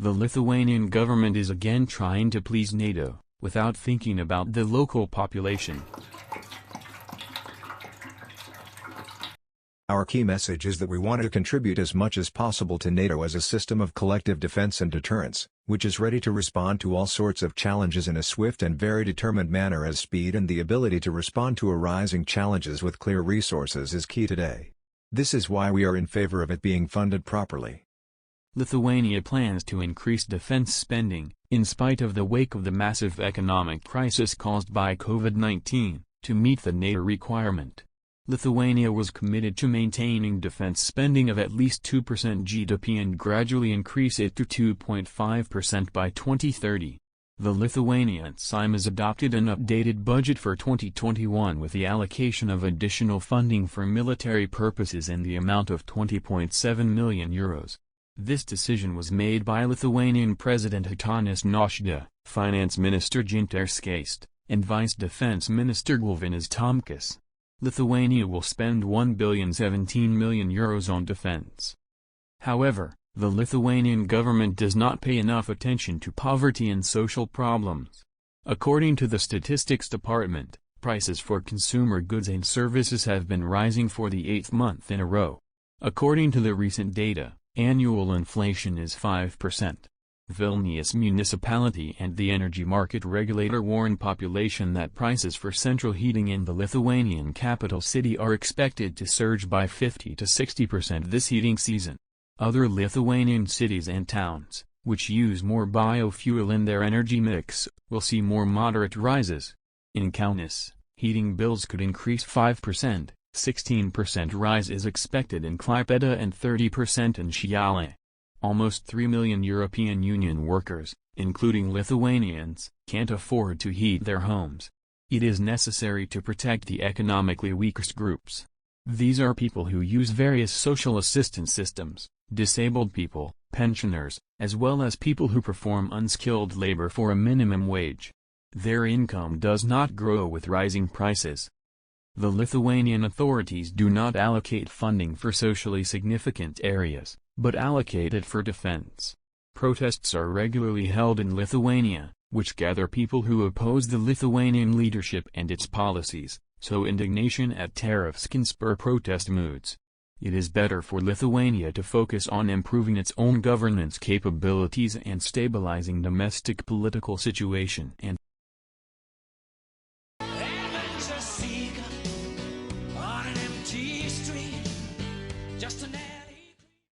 The Lithuanian government is again trying to please NATO, without thinking about the local population. Our key message is that we want to contribute as much as possible to NATO as a system of collective defense and deterrence, which is ready to respond to all sorts of challenges in a swift and very determined manner, as speed and the ability to respond to arising challenges with clear resources is key today. This is why we are in favor of it being funded properly. Lithuania plans to increase defense spending, in spite of the wake of the massive economic crisis caused by COVID-19, to meet the NATO requirement. Lithuania was committed to maintaining defense spending of at least 2% GDP and gradually increase it to 2.5% by 2030. The Lithuanian Seimas has adopted an updated budget for 2021 with the allocation of additional funding for military purposes in the amount of €20.7 million. This decision was made by Lithuanian President Gitanas Nausėda, Finance Minister Gintaras Skaist, and Vice Defense Minister Galvinas Tomkus. Lithuania will spend €1,017 million on defense. However, the Lithuanian government does not pay enough attention to poverty and social problems. According to the Statistics Department, prices for consumer goods and services have been rising for the 8th month in a row. According to the recent data, annual inflation is 5%. Vilnius municipality and the energy market regulator warn population that prices for central heating in the Lithuanian capital city are expected to surge by 50 to 60% this heating season. Other Lithuanian cities and towns, which use more biofuel in their energy mix, will see more moderate rises. In Kaunas, heating bills could increase 5%, 16% rise is expected in Klaipėda and 30% in Šiauliai. Almost 3 million European Union workers, including Lithuanians, can't afford to heat their homes. It is necessary to protect the economically weakest groups. These are people who use various social assistance systems, disabled people, pensioners, as well as people who perform unskilled labor for a minimum wage. Their income does not grow with rising prices. The Lithuanian authorities do not allocate funding for socially significant areas, but allocate it for defense. Protests are regularly held in Lithuania, which gather people who oppose the Lithuanian leadership and its policies, so indignation at tariffs can spur protest moods. It is better for Lithuania to focus on improving its own governance capabilities and stabilizing domestic political situation and